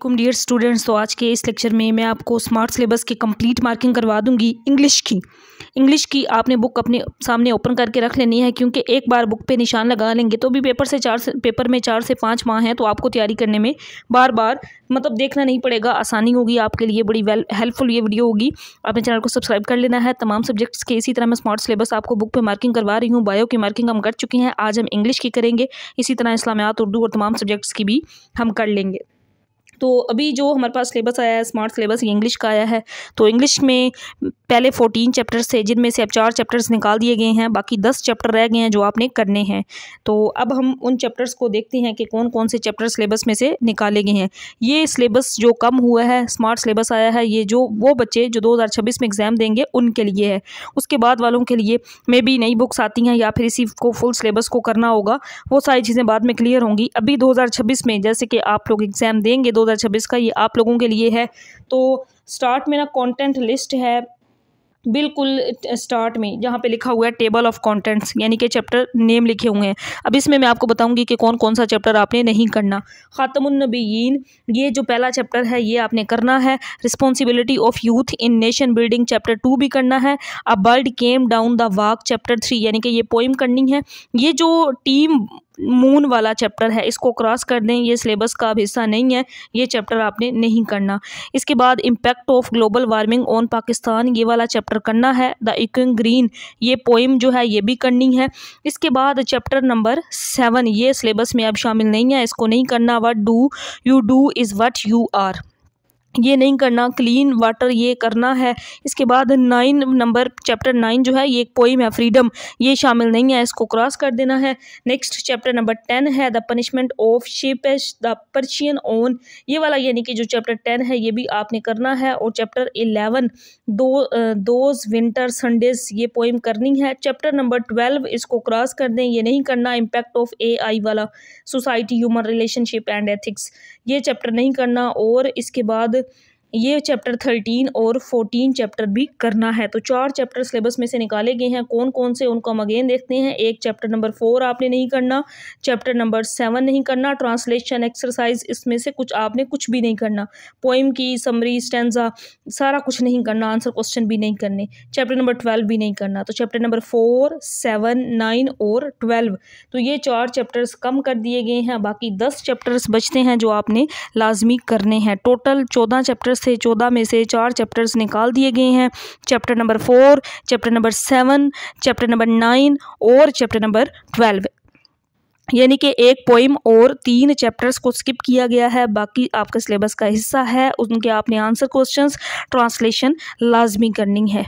Dear students, तो आज के इस लेक्चर में मैं आपको स्मार्ट सिलेबस की कंप्लीट मार्किंग करवा दूंगी। इंग्लिश की आपने बुक अपने सामने ओपन करके रख लेनी है, क्योंकि एक बार बुक पे निशान लगा लेंगे तो भी पेपर में 4 से 5 माह हैं, तो आपको तैयारी करने में बार बार देखना नहीं पड़ेगा, आसानी होगी आपके लिए। बड़ी हेल्पफुल ये वीडियो होगी। आपने चैनल को सब्सक्राइब कर लेना है। तमाम सब्जेक्ट्स के इसी तरह मैं स्मार्ट सिलेबस आपको बुक पे मार्किंग करवा रही हूँ। बायो की मार्किंग हम कर चुके हैं, आज हम इंग्लिश की करेंगे। इसी तरह इस्लामियात, उर्दू और तमाम सब्जेक्ट्स की भी हम कर लेंगे। तो अभी जो हमारे पास सिलेबस आया है स्मार्ट सिलेबस, ये इंग्लिश का आया है। तो इंग्लिश में पहले 14 चैप्टर्स थे, जिनमें से अब 4 चैप्टर्स निकाल दिए गए हैं, बाकी 10 चैप्टर रह गए हैं जो आपने करने हैं। तो अब हम उन चैप्टर्स को देखते हैं कि कौन कौन से चैप्टर सिलेबस में से निकाले गए हैं। ये सिलेबस जो कम हुआ है, स्मार्ट सिलेबस आया है, ये जो वो बच्चे जो 2026 में एग्ज़ाम देंगे उनके लिए है। उसके बाद वालों के लिए मे बी नई बुक्स आती हैं या फिर इसी को फुल सिलेबस को करना होगा, वो सारी चीज़ें बाद में क्लियर होंगी। अभी 2026 में जैसे कि आप लोग एग्ज़ाम देंगे 2026 का, ये आप लोगों के लिए है। तो स्टार्ट में ना कंटेंट लिस्ट है, बिल्कुल स्टार्ट में जहाँ पे लिखा हुआ है टेबल ऑफ कंटेंट्स, यानी कि चैप्टर नेम लिखे हुए हैं। अब इसमें मैं आपको बताऊंगी कि कौन कौन सा चैप्टर आपने नहीं करना। खातमुन नबीयीन, ये जो पहला चैप्टर है ये आपने करना है। Responsibility of youth in nation building, chapter 2 भी करना है। A bird came down the walk, chapter 3, यानी कि ये पोइम करनी है। ये जो टीम मून वाला चैप्टर है, इसको क्रॉस कर दें, ये सिलेबस का अब हिस्सा नहीं है, ये चैप्टर आपने नहीं करना। इसके बाद impact of global warming on Pakistan, ये वाला चैप्टर करना है। द इक्विंग ग्रीन, ये पोइम जो है ये भी करनी है। इसके बाद चैप्टर नंबर 7, ये सिलेबस में अब शामिल नहीं है, इसको नहीं करना। What do you do is what you are, ये नहीं करना। क्लीन वाटर, ये करना है। इसके बाद 9 नंबर चैप्टर 9 जो है ये एक पोइम है, फ्रीडम, ये शामिल नहीं है, इसको क्रॉस कर देना है। नेक्स्ट चैप्टर नंबर 10 है द पनिशमेंट ऑफ शिपेश द पर्शियन ओन, ये वाला यानी कि जो चैप्टर 10 है ये भी आपने करना है। और चैप्टर 11 दोज विंटर संडेज, ये पोइम करनी है। चैप्टर नंबर 12 इसको क्रॉस कर दें, ये नहीं करना। इम्पैक्ट ऑफ AI वाला, society, human relationship and ethics, ये चैप्टर नहीं करना। और इसके बाद ये चैप्टर 13 और 14 चैप्टर भी करना है। तो 4 चैप्टर सिलेबस में से निकाले गए हैं। कौन कौन से, उनको हम अगेन देखते हैं। एक चैप्टर नंबर 4 आपने नहीं करना, चैप्टर नंबर 7 नहीं करना, ट्रांसलेशन एक्सरसाइज इसमें से कुछ आपने कुछ भी नहीं करना, पोइम की समरी, स्टैंजा, सारा कुछ नहीं करना, आंसर क्वेश्चन भी नहीं करने। चैप्टर नंबर 12 भी नहीं करना। तो चैप्टर नंबर 4, 7, 9 और 12, तो ये 4 चैप्टर्स कम कर दिए गए हैं। बाकी 10 चैप्टर्स बचते हैं जो आपने लाजमी करने हैं। टोटल 14 चैप्टर्स से 14 में से 4 चैप्टर्स निकाल दिए गए हैं। Chapter number 4, chapter number 7, chapter number 9 और चैप्टर नंबर 12, यानी कि एक पोइम और 3 चैप्टर्स को स्किप किया गया है। बाकी आपका सिलेबस का हिस्सा है, उनके आपने आंसर क्वेश्चंस, ट्रांसलेशन लाजमी करनी है।